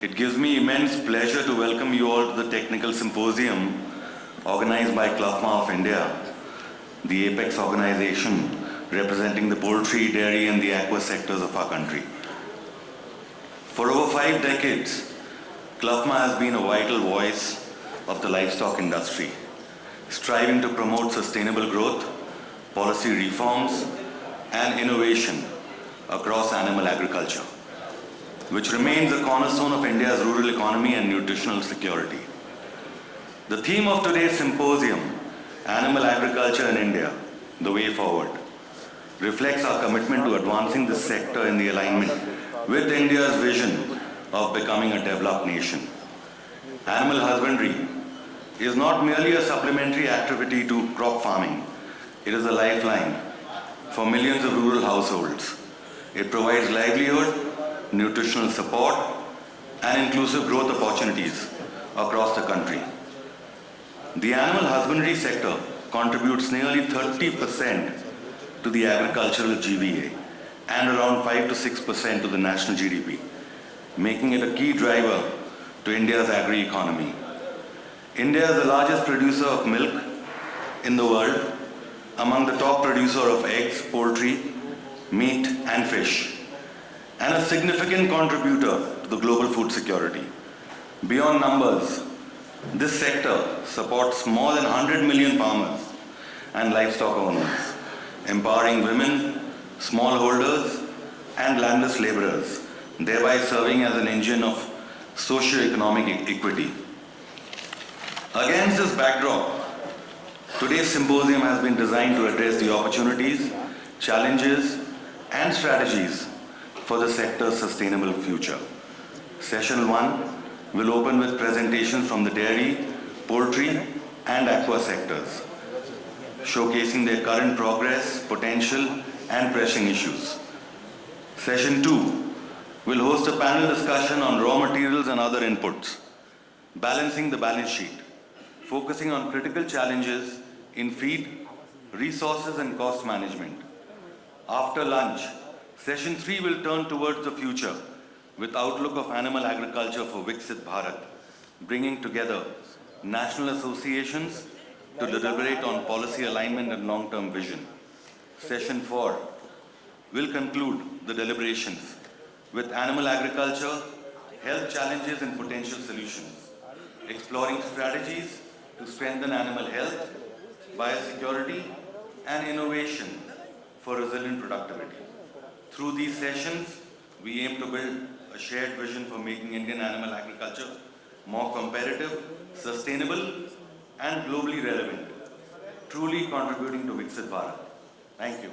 It gives me immense pleasure to welcome you all to the Technical Symposium organized by CLUFMA of India, the apex organization representing the poultry, dairy and the aqua sectors of our country. For over 5 decades, CLUFMA has been a vital voice of the livestock industry, striving to promote sustainable growth, policy reforms and innovation across animal agriculture, which remains the cornerstone of India's rural economy and nutritional security. The theme of today's symposium, Animal Agriculture in India, The Way Forward, reflects our commitment to advancing this sector in the alignment with India's vision of becoming a developed nation. Animal husbandry is not merely a supplementary activity to crop farming. It is a lifeline for millions of rural households. It provides livelihood, nutritional support and inclusive growth opportunities across the country. The animal husbandry sector contributes nearly 30% to the agricultural GVA and around 5 to 6% to the national GDP, making it a key driver to India's agri-economy. India is the largest producer of milk in the world, among the top producer of eggs, poultry, meat and fish, and a significant contributor to the global food security. Beyond numbers, this sector supports more than 100 million farmers and livestock owners, empowering women, smallholders, and landless laborers, thereby serving as an engine of socio-economic equity. Against this backdrop, today's symposium has been designed to address the opportunities, challenges, and strategies for the sector's sustainable future. Session 1 will open with presentations from the dairy, poultry and aqua sectors, showcasing their current progress, potential and pressing issues. Session 2 will host a panel discussion on raw materials and other inputs, balancing the balance sheet, focusing on critical challenges in feed, resources and cost management. After lunch, Session 3 will turn towards the future with outlook of animal agriculture for Viksit Bharat, bringing together national associations to deliberate on policy alignment and long-term vision. Session 4 will conclude the deliberations with animal agriculture, health challenges and potential solutions, exploring strategies to strengthen animal health, biosecurity and innovation for resilient productivity. Through these sessions, we aim to build a shared vision for making Indian animal agriculture more competitive, sustainable, and globally relevant, truly contributing to Viksit Bharat. Thank you.